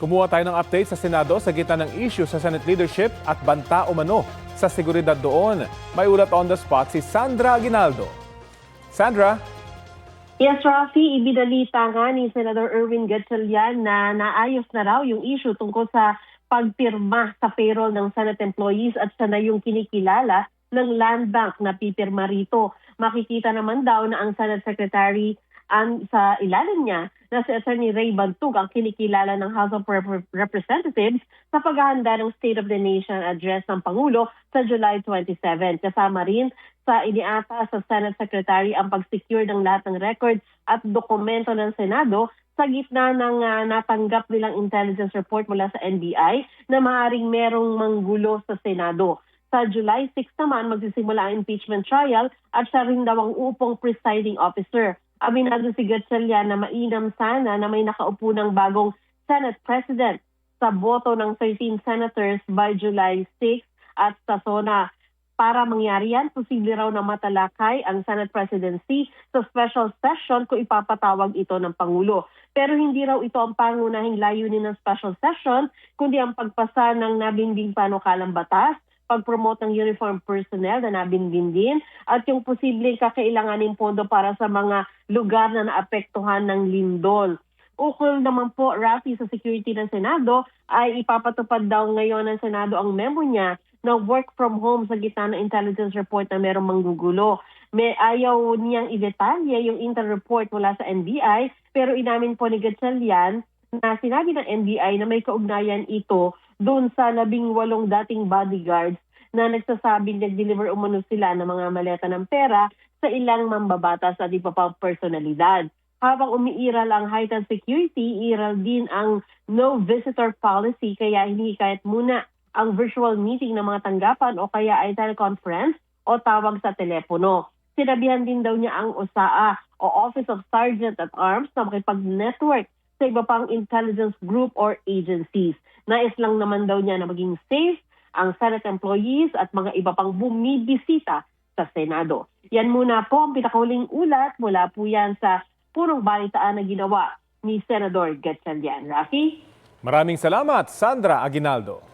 Kumuha tayo ng update sa Senado sa gitna ng issue sa Senate leadership at banta umano sa seguridad doon. May ulat on the spot si Sandra Aguinaldo. Sandra? Yes, Rafi, ibinalita nga ni Senator Erwin Gatchalian na naayos na raw yung issue tungkol sa pagpirma sa payroll ng Senate employees at siya na yung kinikilala ng Land Bank na pipirma rito. Makikita naman daw na ang Senate Secretary sa ilalim niya na si Attorney Ray Bantug ang kinikilala ng House of Representatives sa paghahanda ng State of the Nation Address ng Pangulo sa July 27. Kasama rin sa iniata sa Senate Secretary ang pag-secure ng lahat ng records at dokumento ng Senado sa gitna ng natanggap nilang intelligence report mula sa NBI na maaaring merong manggulo sa Senado. Sa July 6 naman, magsisimula ang impeachment trial at siya rin daw ang upong presiding officer. Aminado si Gatchalian na mainam sana na may nakaupo ng bagong Senate President sa boto ng 13 senators by July 6 at sa SONA. Para mangyari yan, posible raw na matalakay ang Senate presidency sa special session kung ipapatawag ito ng Pangulo. Pero hindi raw ito ang pangunahing layunin ng special session, kundi ang pagpasa ng nabinding panukalang batas, pag-promote ng uniform personnel na nabinbin din, at yung posibleng kakailanganing pondo para sa mga lugar na naapektuhan ng lindol. Ukol naman po, Rafi, sa security ng Senado, ay ipapatupad daw ngayon ng Senado ang memo niya na work from home sa gitna ng intelligence report na merong manggugulo. May ayaw niyang idetalye yung intel report mula sa NBI, pero inamin po ni Gatchalian na sinabi ng NBI na may kaugnayan ito doon sa 18 dating bodyguards na nagsasabing nag-deliver umano sila ng mga maleta ng pera sa ilang mambabatas at iba pang personalidad. Habang umiiral ang heightened security, iral din ang no visitor policy, kaya hinihikayat muna ang virtual meeting ng mga tanggapan o kaya ay teleconference o tawag sa telepono. Sinabihan din daw niya ang OSAA o Office of Sergeant at Arms na makipag-network sa iba pang intelligence group or agencies. Nais lang naman daw niya na maging safe ang Senate employees at mga iba pang bumibisita sa Senado. Yan muna po ang pinakahuling ulat mula po yan sa purong balitaan na ginawa ni Senador Gatchalian. Rafi? Maraming salamat, Sandra Aguinaldo.